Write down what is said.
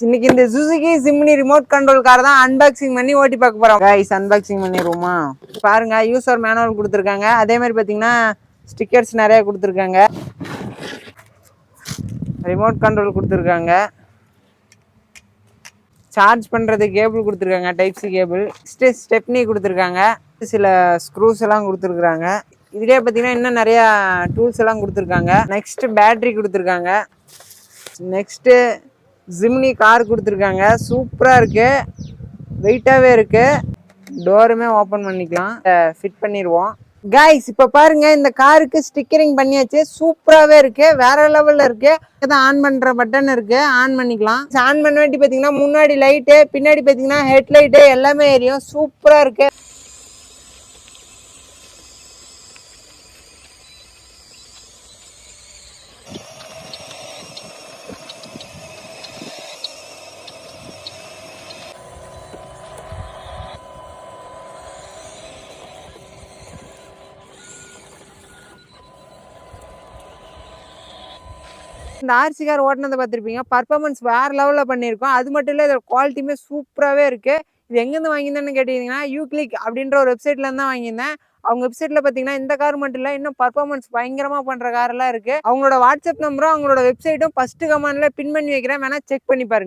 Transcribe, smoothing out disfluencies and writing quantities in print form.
இன்னைக்கு இந்த Suzuki Jimny remote control car தான் அன்பாக்சிங் பண்ணி ஓட்டி பார்க்க போறோம் கைஸ். அன்பாக்சிங் பண்ணிடுவோமா? பாருங்க, யூசர் மேனுவல் கொடுத்துருக்காங்க. அதே மாதிரி பார்த்தீங்கன்னா ஸ்டிக்கர்ஸ் நிறைய கொடுத்துருக்காங்க. ரிமோட் கண்ட்ரோல் கொடுத்துருக்காங்க. சார்ஜ் பண்ணுறது கேபிள் கொடுத்துருக்காங்க, டைப் சி கேபிள். ஸ்டெப்னி கொடுத்துருக்காங்க. சில ஸ்க்ரூஸ் எல்லாம் கொடுத்துருக்காங்க. இதுலேயே பார்த்தீங்கன்னா இன்னும் நிறையா டூல்ஸ் எல்லாம் கொடுத்துருக்காங்க. நெக்ஸ்ட் பேட்ரி கொடுத்துருக்காங்க. நெக்ஸ்ட்டு ஜிம்னி கார் கொடுத்துருக்காங்க. சூப்பராக இருக்குது, வெயிட்டாகவே இருக்குது. டோருமே ஓப்பன் பண்ணிக்கலாம், ஃபிட் பண்ணிடுவோம் கைஸ். இப்போ பாருங்க, இந்த காருக்கு ஸ்டிக்கரிங் பண்ணியாச்சு. சூப்பராகவே இருக்கு, வேற லெவலில் இருக்கு. இதான் ஆன் பண்ணுற பட்டன் இருக்கு, ஆன் பண்ணிக்கலாம். ஆன் பண்ண வேண்டி பார்த்தீங்கன்னா முன்னாடி லைட்டு, பின்னாடி பார்த்தீங்கன்னா ஹெட்லைட்டு எல்லாமே எரியும். சூப்பராக இருக்கு. இந்த ஆர்சி கார் ஓட்டினதை பார்த்துருப்பீங்க. பர்ஃபார்மன்ஸ் வேற லெவலில் பண்ணியிருக்கோம். அது மட்டும் இல்லை, இதோட குவாலிட்டியுமே சூப்பராகவே இருக்கு. இது எங்கேருந்து வாங்கியிருந்தேன்னு கேட்டீங்கன்னா யூக்ளிக் அப்படின்ற ஒரு வெப்சைட்ல இருந்து தான் வாங்கியிருந்தேன். அவங்க வெப்சைட்ல பார்த்தீங்கன்னா இந்த கார் மட்டும் இல்லை, இன்னும் பர்ஃபார்மன்ஸ் பயங்கரமாக பண்ணுற காரெல்லாம் இருக்கு. அவங்களோட வாட்ஸ்அப் நம்பரும் அவங்களோட வெப்சைட்டும் ஃபர்ஸ்ட் கமெண்ட்ல பின் பண்ணி வைக்கிறேன், வேணா செக் பண்ணி பாருங்க.